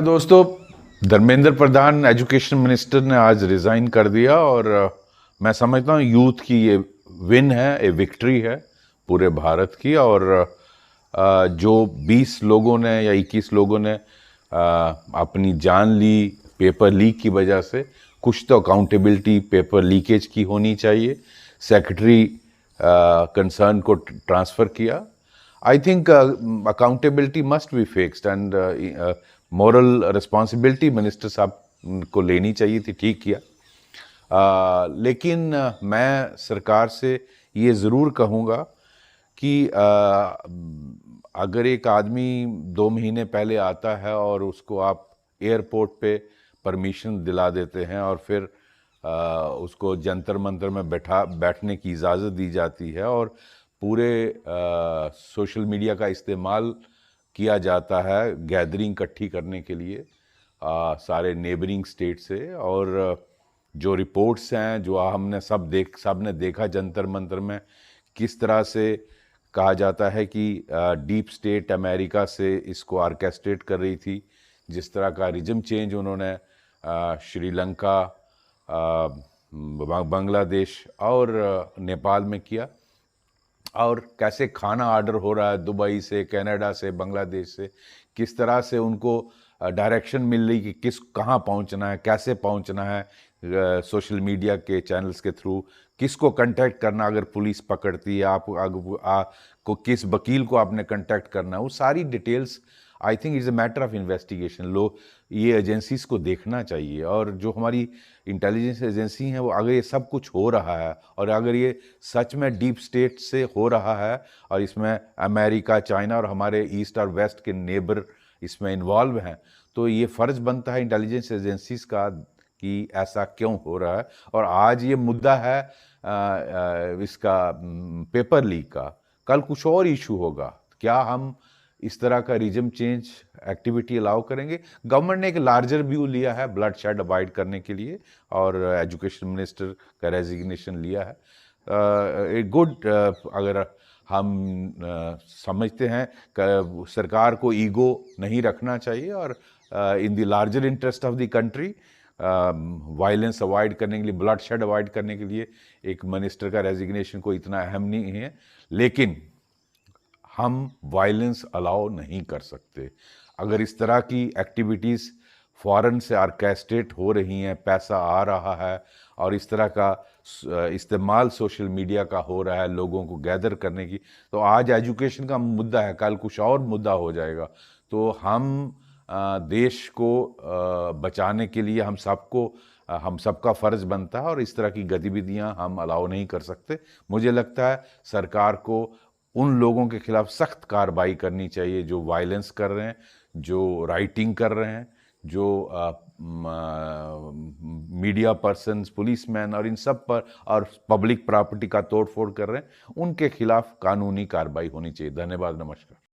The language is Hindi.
दोस्तों, धर्मेंद्र प्रधान एजुकेशन मिनिस्टर ने आज रिज़ाइन कर दिया और मैं समझता हूँ यूथ की ये विन है, ये विक्ट्री है पूरे भारत की। और जो 20 लोगों ने या 21 लोगों ने अपनी जान ली पेपर लीक की वजह से, कुछ तो अकाउंटेबिलिटी पेपर लीकेज की होनी चाहिए। सेक्रेटरी कंसर्न को ट्रांसफ़र किया। I think accountability must be fixed and moral responsibility minister साहब को लेनी चाहिए थी, ठीक किया। लेकिन मैं सरकार से ये ज़रूर कहूँगा कि अगर एक आदमी 2 महीने पहले आता है और उसको आप एयरपोर्ट पे परमिशन दिला देते हैं और फिर उसको जंतर मंतर में बैठने की इजाज़त दी जाती है और पूरे सोशल मीडिया का इस्तेमाल किया जाता है गैदरिंग इकट्ठी करने के लिए सारे नेबरिंग स्टेट से, और जो रिपोर्ट्स हैं जो हमने सब ने देखा जंतर मंतर में किस तरह से कहा जाता है कि डीप स्टेट अमेरिका से इसको ऑर्केस्ट्रेट कर रही थी। जिस तरह का रिजम चेंज उन्होंने श्रीलंका, बांग्लादेश और नेपाल में किया, और कैसे खाना ऑर्डर हो रहा है दुबई से, कनाडा से, बांग्लादेश से, किस तरह से उनको डायरेक्शन मिल रही कि कहाँ पहुँचना है, कैसे पहुँचना है, सोशल मीडिया के चैनल्स के थ्रू किसको कांटेक्ट करना, अगर पुलिस पकड़ती है को किस वकील को आपने कांटेक्ट करना है, वो सारी details I think is a matter of investigation. लोग ये एजेंसीज को देखना चाहिए, और जो हमारी इंटेलिजेंस एजेंसी हैं वो अगर ये सब कुछ हो रहा है और अगर ये सच में डीप स्टेट से हो रहा है और इसमें अमेरिका, चाइना और हमारे ईस्ट और वेस्ट के नेबर इसमें इन्वॉल्व हैं, तो ये फ़र्ज़ बनता है इंटेलिजेंस एजेंसीज का कि ऐसा क्यों हो रहा है। और आज ये मुद्दा है इसका पेपर लीक का, कल कुछ और इशू होगा। क्या हम इस तरह का रिजम चेंज एक्टिविटी अलाउ करेंगे? गवर्नमेंट ने एक लार्जर व्यू लिया है ब्लड शेड अवॉइड करने के लिए, और एजुकेशन मिनिस्टर का रेजिग्नेशन लिया है। एक गुड, अगर हम समझते हैं सरकार को ईगो नहीं रखना चाहिए और in the larger interest of the country violence avoid करने के लिए, ब्लड शेड अवॉइड करने के लिए एक मिनिस्टर का रेजिग्नेशन कोई इतना अहम नहीं है। लेकिन हम वायलेंस अलाउ नहीं कर सकते। अगर इस तरह की एक्टिविटीज़ फॉरेन से ऑर्केस्ट्रेट हो रही हैं, पैसा आ रहा है और इस तरह का इस्तेमाल सोशल मीडिया का हो रहा है लोगों को गैदर करने की, तो आज एजुकेशन का मुद्दा है, कल कुछ और मुद्दा हो जाएगा। तो हम देश को बचाने के लिए हम सबका फ़र्ज़ बनता है और इस तरह की गतिविधियां हम अलाउ नहीं कर सकते। मुझे लगता है सरकार को उन लोगों के खिलाफ सख्त कार्रवाई करनी चाहिए जो वायलेंस कर रहे हैं, जो राइटिंग कर रहे हैं, जो मीडिया पर्सन्स, पुलिसमैन और इन सब पर और पब्लिक प्रॉपर्टी का तोड़ फोड़ कर रहे हैं, उनके खिलाफ कानूनी कार्रवाई होनी चाहिए। धन्यवाद, नमस्कार।